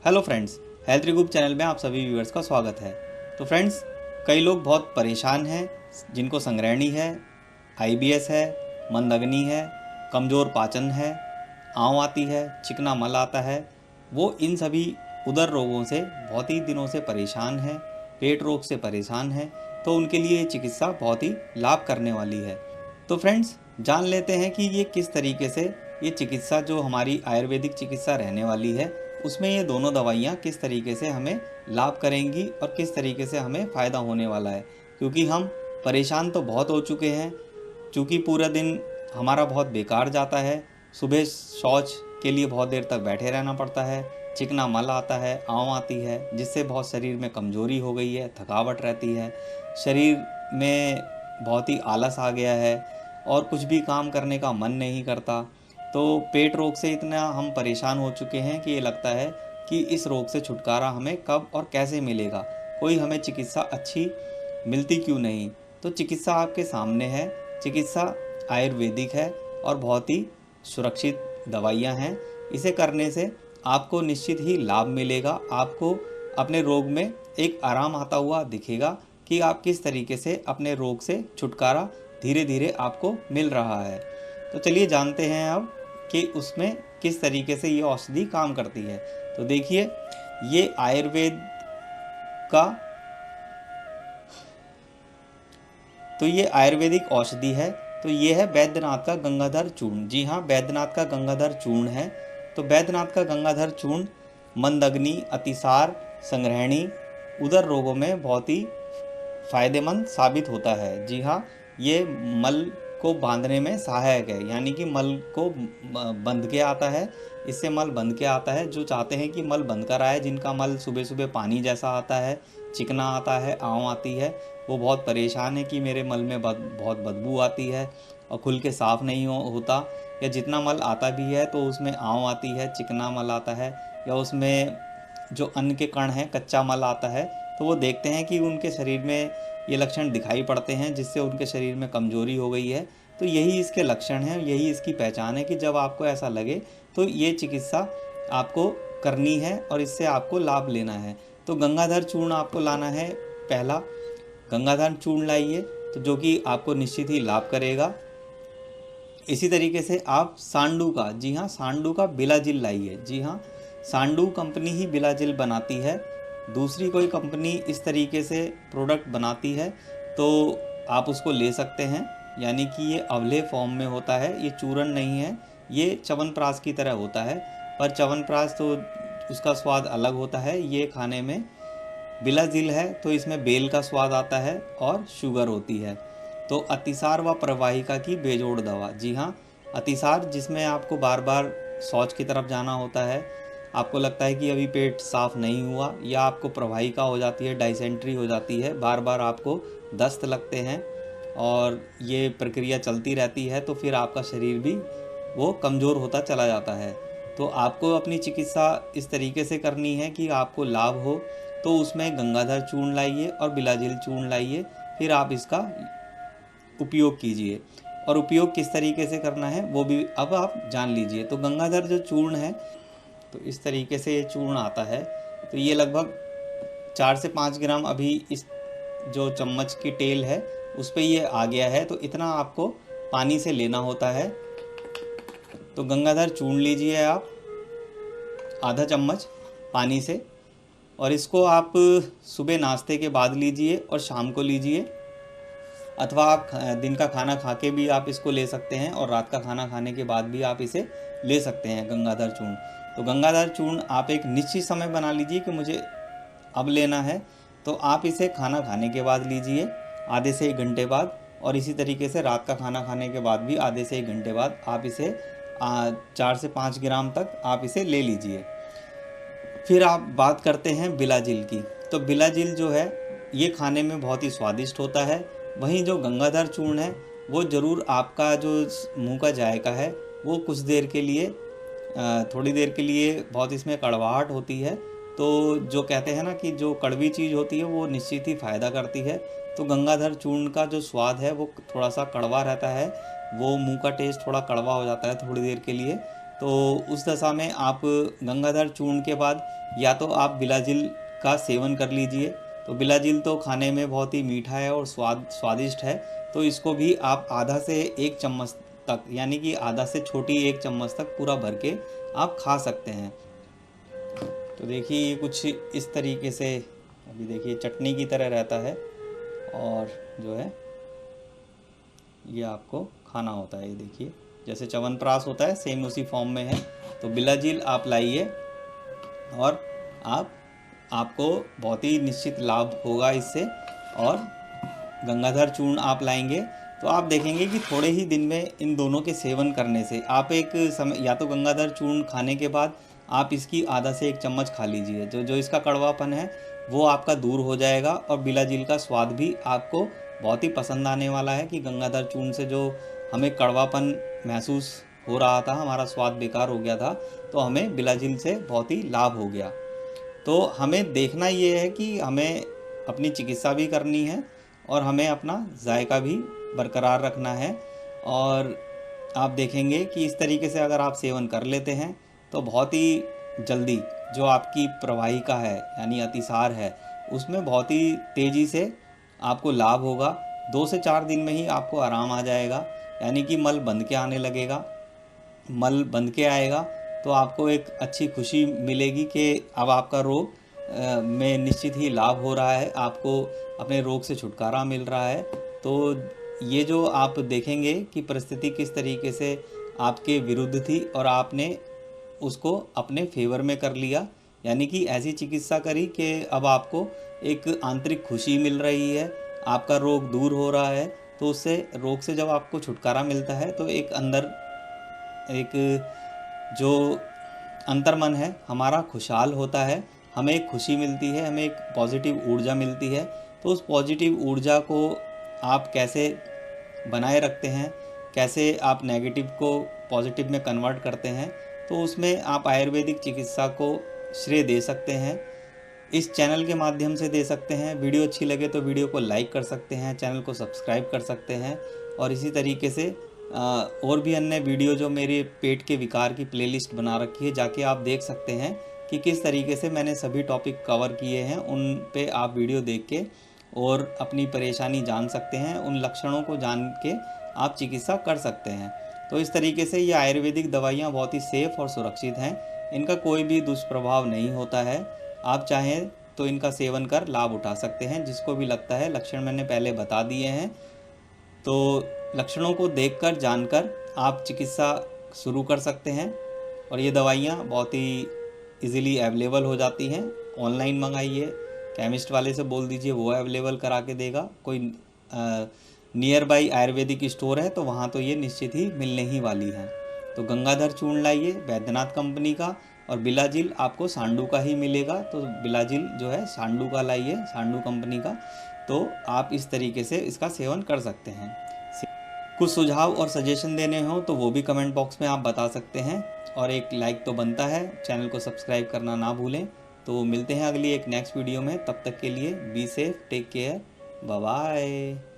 Hello friends, health रिग्रूप channel में आप सभी व्यूअर्स का स्वागत है। तो फ्रेंड्स, कई लोग बहुत परेशान हैं, जिनको संग्रहणी है, आईबीएस है, मंदग्नि है, कमज़ोर पाचन है, आंव आती है, चिकना मल आता है। वो इन सभी उदर रोगों से बहुत ही दिनों से परेशान हैं, पेट रोग से परेशान हैं। तो उनके लिए ये चिकित्सा बहुत ही लाभ करने वाली है। तो फ्रेंड्स, जान लेते हैं कि ये किस तरीके से ये चिकित्सा जो हमारी आयुर्वेदिक चिकित्सा रहने वाली है, उसमें ये दोनों दवाइयाँ किस तरीके से हमें लाभ करेंगी और किस तरीके से हमें फ़ायदा होने वाला है। क्योंकि हम परेशान तो बहुत हो चुके हैं, चूँकि पूरा दिन हमारा बहुत बेकार जाता है। सुबह शौच के लिए बहुत देर तक बैठे रहना पड़ता है, चिकना मल आता है, आंव आती है, जिससे बहुत शरीर में कमज़ोरी हो गई है, थकावट रहती है, शरीर में बहुत ही आलस आ गया है और कुछ भी काम करने का मन नहीं करता। तो पेट रोग से इतना हम परेशान हो चुके हैं कि ये लगता है कि इस रोग से छुटकारा हमें कब और कैसे मिलेगा, कोई हमें चिकित्सा अच्छी मिलती क्यों नहीं। तो चिकित्सा आपके सामने है। चिकित्सा आयुर्वेदिक है और बहुत ही सुरक्षित दवाइयाँ हैं। इसे करने से आपको निश्चित ही लाभ मिलेगा। आपको अपने रोग में एक आराम आता हुआ दिखेगा कि आप किस तरीके से अपने रोग से छुटकारा धीरे धीरे आपको मिल रहा है। तो चलिए जानते हैं अब कि उसमें किस तरीके से ये औषधि काम करती है। तो देखिए, ये आयुर्वेद का तो ये आयुर्वेदिक औषधि है। तो ये है बैद्यनाथ का गंगाधर चूर्ण। जी हाँ, बैद्यनाथ का गंगाधर चूर्ण है। तो बैद्यनाथ का गंगाधर चूर्ण मंदग्नि, अतिसार, संग्रहणी, उदर रोगों में बहुत ही फायदेमंद साबित होता है। जी हाँ, ये मल को बांधने में सहायक है, यानी कि मल को बंध के आता है। इससे मल बंध के आता है। जो चाहते हैं कि मल बंध कर आए, जिनका मल सुबह सुबह पानी जैसा आता है, चिकना आता है, आंव आती है, वो बहुत परेशान है कि मेरे मल में बहुत बदबू आती है और खुल के साफ़ नहीं होता, या जितना मल आता भी है तो उसमें आंव आती है, चिकना मल आता है, या उसमें जो अन्न के कण हैं, कच्चा मल आता है। तो वो देखते हैं कि उनके शरीर में ये लक्षण दिखाई पड़ते हैं, जिससे उनके शरीर में कमज़ोरी हो गई है। तो यही इसके लक्षण हैं, यही इसकी पहचान है कि जब आपको ऐसा लगे तो ये चिकित्सा आपको करनी है और इससे आपको लाभ लेना है। तो गंगाधर चूर्ण आपको लाना है। पहला गंगाधर चूर्ण लाइए, तो जो कि आपको निश्चित ही लाभ करेगा। इसी तरीके से आप सांडू का, जी हाँ, सांडू का बिलाजिल लाइए। जी हाँ, सांडू कंपनी ही बिलाजिल बनाती है, दूसरी कोई कंपनी इस तरीके से प्रोडक्ट बनाती है तो आप उसको ले सकते हैं। यानी कि ये अवले फॉर्म में होता है, ये चूर्ण नहीं है। ये च्यवनप्राश की तरह होता है, पर च्यवनप्राश तो उसका स्वाद अलग होता है। ये खाने में बिलाजिल है तो इसमें बेल का स्वाद आता है और शुगर होती है। तो अतिसार व प्रवाहिका की बेजोड़ दवा। जी हाँ, अतिसार जिसमें आपको बार बार शौच की तरफ जाना होता है, आपको लगता है कि अभी पेट साफ नहीं हुआ, या आपको प्रवाहिका हो जाती है, डाइसेंट्री हो जाती है, बार बार आपको दस्त लगते हैं और ये प्रक्रिया चलती रहती है, तो फिर आपका शरीर भी वो कमज़ोर होता चला जाता है। तो आपको अपनी चिकित्सा इस तरीके से करनी है कि आपको लाभ हो। तो उसमें गंगाधर चूर्ण लाइए और बिलाजिल चूर्ण लाइए, फिर आप इसका उपयोग कीजिए। और उपयोग किस तरीके से करना है वो भी अब आप जान लीजिए। तो गंगाधर जो चूर्ण है, तो इस तरीके से ये चूर्ण आता है। तो ये लगभग 4 से 5 ग्राम अभी इस जो चम्मच की टेल है उस पर ये आ गया है। तो इतना आपको पानी से लेना होता है। तो गंगाधर चूर्ण लीजिए आप आधा चम्मच पानी से, और इसको आप सुबह नाश्ते के बाद लीजिए और शाम को लीजिए, अथवा आप दिन का खाना खा के भी आप इसको ले सकते हैं और रात का खाना खाने के बाद भी आप इसे ले सकते हैं, गंगाधर चूर्ण। तो गंगाधर चूर्ण आप एक निश्चित समय बना लीजिए कि मुझे अब लेना है। तो आप इसे खाना खाने के बाद लीजिए, आधे से 1 घंटे बाद, और इसी तरीके से रात का खाना खाने के बाद भी आधे से 1 घंटे बाद आप इसे 4 से 5 ग्राम तक आप इसे ले लीजिए। फिर आप बात करते हैं बिलाजिल की। तो बिलाजिल जो है ये खाने में बहुत ही स्वादिष्ट होता है। वहीं जो गंगाधर चूर्ण है वो ज़रूर आपका जो मुंह का जायका है वो कुछ देर के लिए, थोड़ी देर के लिए बहुत इसमें कड़वाहट होती है। तो जो कहते हैं ना कि जो कड़वी चीज़ होती है वो निश्चित ही फ़ायदा करती है। तो गंगाधर चूर्ण का जो स्वाद है वो थोड़ा सा कड़वा रहता है, वो मुंह का टेस्ट थोड़ा कड़वा हो जाता है थोड़ी देर के लिए। तो उस दशा में आप गंगाधर चूर्ण के बाद या तो आप बिलाजिल का सेवन कर लीजिए। तो बिलाजिल तो खाने में बहुत ही मीठा है और स्वादिष्ट है, तो इसको भी आप आधा से 1 चम्मच तक, यानी कि आधा से छोटी 1 चम्मच तक पूरा भर के आप खा सकते हैं। तो देखिए ये कुछ इस तरीके से अभी देखिए चटनी की तरह रहता है, और जो है ये आपको खाना होता है। ये देखिए जैसे च्यवनप्राश होता है सेम उसी फॉर्म में है। तो बिलाजिल आप लाइए और आपको बहुत ही निश्चित लाभ होगा इससे। और गंगाधर चूर्ण आप लाएंगे तो आप देखेंगे कि थोड़े ही दिन में इन दोनों के सेवन करने से आप एक समय, या तो गंगाधर चूर्ण खाने के बाद आप इसकी आधा से 1 चम्मच खा लीजिए, जो इसका कड़वापन है वो आपका दूर हो जाएगा, और बिलाजिल का स्वाद भी आपको बहुत ही पसंद आने वाला है। कि गंगाधर चूर्ण से जो हमें कड़वापन महसूस हो रहा था, हमारा स्वाद बेकार हो गया था, तो हमें बिलाजिल से बहुत ही लाभ हो गया। तो हमें देखना ये है कि हमें अपनी चिकित्सा भी करनी है और हमें अपना जायका भी बरकरार रखना है। और आप देखेंगे कि इस तरीके से अगर आप सेवन कर लेते हैं तो बहुत ही जल्दी जो आपकी प्रवाहिका है यानी अतिसार है, उसमें बहुत ही तेज़ी से आपको लाभ होगा। 2 से 4 दिन में ही आपको आराम आ जाएगा, यानी कि मल बंध के आने लगेगा। मल बंध के आएगा तो आपको एक अच्छी खुशी मिलेगी कि अब आपका रोग में निश्चित ही लाभ हो रहा है, आपको अपने रोग से छुटकारा मिल रहा है। तो ये जो आप देखेंगे कि परिस्थिति किस तरीके से आपके विरुद्ध थी और आपने उसको अपने फेवर में कर लिया, यानी कि ऐसी चिकित्सा करी कि अब आपको एक आंतरिक खुशी मिल रही है, आपका रोग दूर हो रहा है। तो उससे रोग से जब आपको छुटकारा मिलता है तो एक अंदर एक जो अंतर्मन है हमारा खुशहाल होता है, हमें एक खुशी मिलती है, हमें एक पॉजिटिव ऊर्जा मिलती है। तो उस पॉजिटिव ऊर्जा को आप कैसे बनाए रखते हैं, कैसे आप नेगेटिव को पॉजिटिव में कन्वर्ट करते हैं, तो उसमें आप आयुर्वेदिक चिकित्सा को श्रेय दे सकते हैं। इस चैनल के माध्यम से दे सकते हैं। वीडियो अच्छी लगे तो वीडियो को लाइक कर सकते हैं, चैनल को सब्सक्राइब कर सकते हैं। और इसी तरीके से और भी अन्य वीडियो जो मेरे पेट के विकार की प्लेलिस्ट बना रखी है, जाके आप देख सकते हैं कि किस तरीके से मैंने सभी टॉपिक कवर किए हैं। उन पे आप वीडियो देख के और अपनी परेशानी जान सकते हैं, उन लक्षणों को जान के आप चिकित्सा कर सकते हैं। तो इस तरीके से ये आयुर्वेदिक दवाइयाँ बहुत ही सेफ़ और सुरक्षित हैं, इनका कोई भी दुष्प्रभाव नहीं होता है। आप चाहें तो इनका सेवन कर लाभ उठा सकते हैं, जिसको भी लगता है। लक्षण मैंने पहले बता दिए हैं, तो लक्षणों को देखकर जानकर आप चिकित्सा शुरू कर सकते हैं। और ये दवाइयाँ बहुत ही इजीली अवेलेबल हो जाती हैं। ऑनलाइन मंगाइए, केमिस्ट वाले से बोल दीजिए वो अवेलेबल करा के देगा। कोई नियर बाई आयुर्वेदिक स्टोर है तो वहाँ तो ये निश्चित ही मिलने ही वाली हैं। तो गंगाधर चूर्ण लाइए बैद्यनाथ कंपनी का, और बिलाजिल आपको सांडू का ही मिलेगा। तो बिलाजिल जो है सांडू का लाइए, सांडू कंपनी का। तो आप इस तरीके से इसका सेवन कर सकते हैं। कुछ सुझाव और सजेशन देने हो तो वो भी कमेंट बॉक्स में आप बता सकते हैं। और एक लाइक तो बनता है, चैनल को सब्सक्राइब करना ना भूलें। तो मिलते हैं अगली एक नेक्स्ट वीडियो में, तब तक के लिए be safe, take care, bye bye.